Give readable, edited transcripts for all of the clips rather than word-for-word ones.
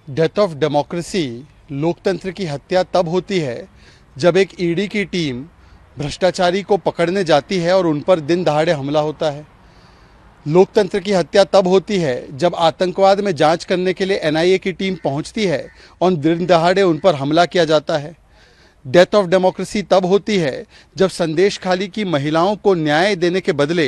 Death of democracy, लोकतंत्र की हत्या तब होती है जब एक ईडी की टीम भ्रष्टाचारी को पकड़ने जाती है और उन पर दिन दहाड़े हमला होता है। लोकतंत्र की हत्या तब होती है जब आतंकवाद में जांच करने के लिए एनआईए की टीम पहुंचती है और दिन दहाड़े उन पर हमला किया जाता है। डेथ ऑफ डेमोक्रेसी तब होती है जब संदेश खाली की महिलाओं को न्याय देने के बदले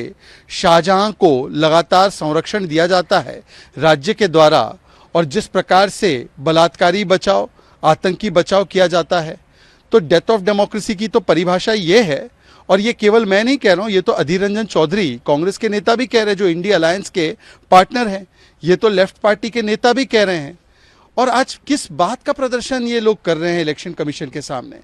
शाहजहां को लगातार संरक्षण दिया जाता है राज्य के द्वारा, और जिस प्रकार से बलात्कारी बचाव, आतंकी बचाव किया जाता है। तो डेथ ऑफ डेमोक्रेसी की तो परिभाषा ये है, और ये केवल मैं नहीं कह रहा हूं, ये तो अधीर रंजन चौधरी कांग्रेस के नेता भी कह रहे हैं जो इंडिया अलायंस के पार्टनर हैं। ये तो लेफ्ट पार्टी के नेता भी कह रहे हैं। और आज किस बात का प्रदर्शन ये लोग कर रहे हैं इलेक्शन कमीशन के सामने?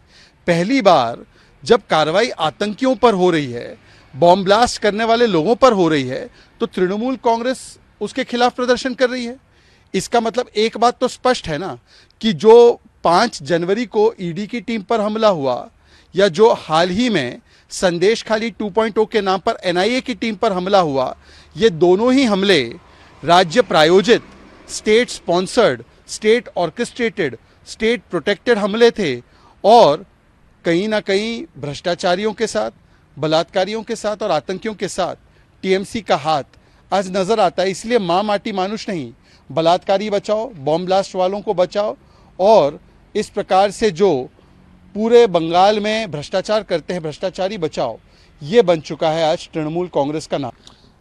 पहली बार जब कार्रवाई आतंकियों पर हो रही है, बॉम्ब ब्लास्ट करने वाले लोगों पर हो रही है, तो तृणमूल कांग्रेस उसके खिलाफ प्रदर्शन कर रही है। इसका मतलब एक बात तो स्पष्ट है ना कि जो 5 जनवरी को ईडी की टीम पर हमला हुआ, या जो हाल ही में संदेश खाली 2.0 के नाम पर एनआईए की टीम पर हमला हुआ, ये दोनों ही हमले राज्य प्रायोजित, state sponsored, state orchestrated, state protected हमले थे, और कहीं ना कहीं भ्रष्टाचारियों के साथ, बलात्कारियों के साथ और आतंकियों के साथ टीएमसी का हाथ आज नजर आता है। इसलिए मां माटी मानुष नहीं, बलात्कारी बचाओ, बॉम्ब ब्लास्ट वालों को बचाओ, और इस प्रकार से जो पूरे बंगाल में भ्रष्टाचार करते हैं, भ्रष्टाचारी बचाओ, ये बन चुका है आज तृणमूल कांग्रेस का नाम।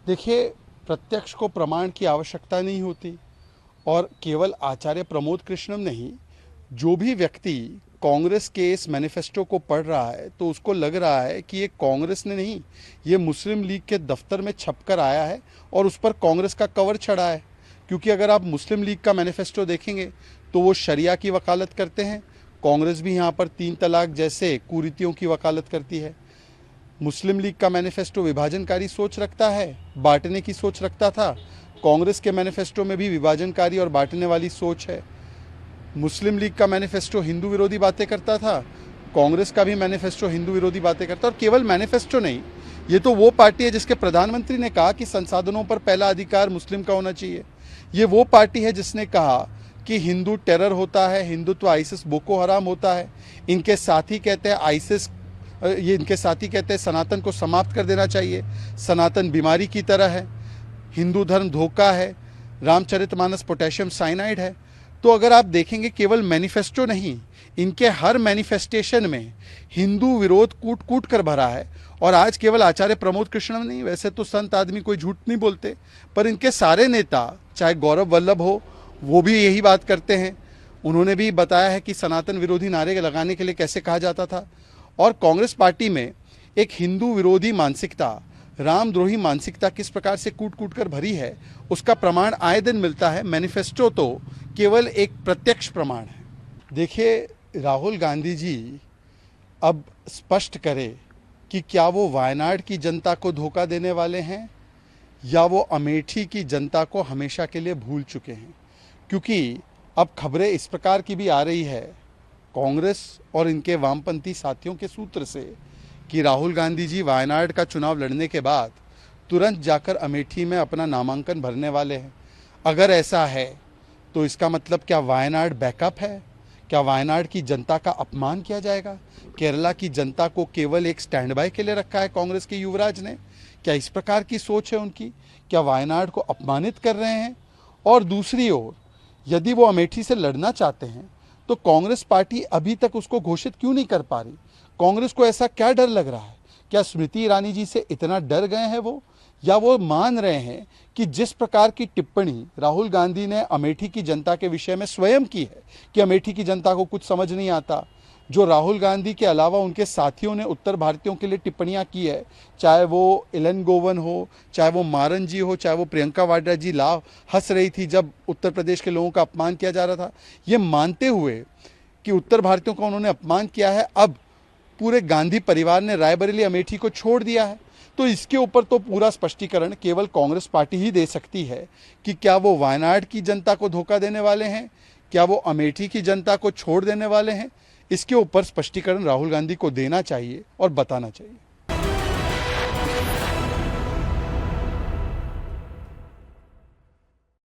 देखिए, प्रत्यक्ष को प्रमाण की आवश्यकता नहीं होती, और केवल आचार्य प्रमोद कृष्णम नहीं, जो भी व्यक्ति कांग्रेस के इस मैनिफेस्टो को पढ़ रहा है तो उसको लग रहा है कि ये कांग्रेस ने नहीं, ये मुस्लिम लीग के दफ्तर में छपकर आया है और उस पर कांग्रेस का कवर चढ़ा है। क्योंकि अगर आप मुस्लिम लीग का मैनिफेस्टो देखेंगे तो वो शरिया की वकालत करते हैं, कांग्रेस भी यहाँ पर 3 तलाक जैसे कुरीतियों की वकालत करती है। मुस्लिम लीग का मैनिफेस्टो विभाजनकारी सोच रखता है, बांटने की सोच रखता था, कांग्रेस के मैनिफेस्टो में भी विभाजनकारी और बांटने वाली सोच है। मुस्लिम लीग का मैनिफेस्टो हिंदू विरोधी बातें करता था, कांग्रेस का भी मैनिफेस्टो हिंदू विरोधी बातें करता है। और केवल मैनिफेस्टो नहीं, ये तो वो पार्टी है जिसके प्रधानमंत्री ने कहा कि संसाधनों पर पहला अधिकार मुस्लिम का होना चाहिए। ये वो पार्टी है जिसने कहा कि हिंदू टेरर होता है, हिंदुत्व आईसिस बोको हराम होता है। इनके साथी कहते हैं आईसिस, ये इनके साथी कहते हैं सनातन को समाप्त कर देना चाहिए, सनातन बीमारी की तरह है, हिंदू धर्म धोखा है, रामचरितमानस पोटेशियम साइनाइड है। तो अगर आप देखेंगे केवल मैनिफेस्टो नहीं, इनके हर मैनिफेस्टेशन में हिंदू विरोध कूट कूट कर भरा है। और आज केवल आचार्य प्रमोद कृष्णम नहीं, वैसे तो संत आदमी कोई झूठ नहीं बोलते, पर इनके सारे नेता, चाहे गौरव वल्लभ हो, वो भी यही बात करते हैं। उन्होंने भी बताया है कि सनातन विरोधी नारे लगाने के लिए कैसे कहा जाता था। और कांग्रेस पार्टी में एक हिंदू विरोधी मानसिकता, रामद्रोही मानसिकता किस प्रकार से कूट कूट कर भरी है, उसका प्रमाण आए दिन मिलता है। मैनिफेस्टो तो केवल एक प्रत्यक्ष प्रमाण है। देखिए, राहुल गांधी जी अब स्पष्ट करे कि क्या वो वायनाड की जनता को धोखा देने वाले हैं या वो अमेठी की जनता को हमेशा के लिए भूल चुके हैं। क्योंकि अब खबरें इस प्रकार की भी आ रही है कांग्रेस और इनके वामपंथी साथियों के सूत्र से कि राहुल गांधी जी वायनाड का चुनाव लड़ने के बाद तुरंत जाकर अमेठी में अपना नामांकन भरने वाले हैं। अगर ऐसा है तो इसका मतलब क्या वायनाड बैकअप है? क्या वायनाड की जनता का अपमान किया जाएगा? केरला की जनता को केवल एक स्टैंड बाय के लिए रखा है कांग्रेस के युवराज ने? क्या इस प्रकार की सोच है उनकी? क्या वायनाड को अपमानित कर रहे हैं? और दूसरी ओर, यदि वो अमेठी से लड़ना चाहते हैं तो कांग्रेस पार्टी अभी तक उसको घोषित क्यों नहीं कर पा रही? कांग्रेस को ऐसा क्या डर लग रहा है? क्या स्मृति ईरानी जी से इतना डर गए हैं वो, या वो मान रहे हैं कि जिस प्रकार की टिप्पणी राहुल गांधी ने अमेठी की जनता के विषय में स्वयं की है कि अमेठी की जनता को कुछ समझ नहीं आता, जो राहुल गांधी के अलावा उनके साथियों ने उत्तर भारतीयों के लिए टिप्पणियां की है, चाहे वो इलन गोवन हो, चाहे वो मारन जी हो, चाहे वो प्रियंका वाड्रा जी लाभ हंस रही थी जब उत्तर प्रदेश के लोगों का अपमान किया जा रहा था, ये मानते हुए कि उत्तर भारतीयों का उन्होंने अपमान किया है, अब पूरे गांधी परिवार ने रायबरेली अमेठी को छोड़ दिया है। तो इसके ऊपर तो पूरा स्पष्टीकरण केवल कांग्रेस पार्टी ही दे सकती है कि क्या वो वायनाड की जनता को धोखा देने वाले हैं, क्या वो अमेठी की जनता को छोड़ देने वाले हैं। इसके ऊपर स्पष्टीकरण राहुल गांधी को देना चाहिए और बताना चाहिए।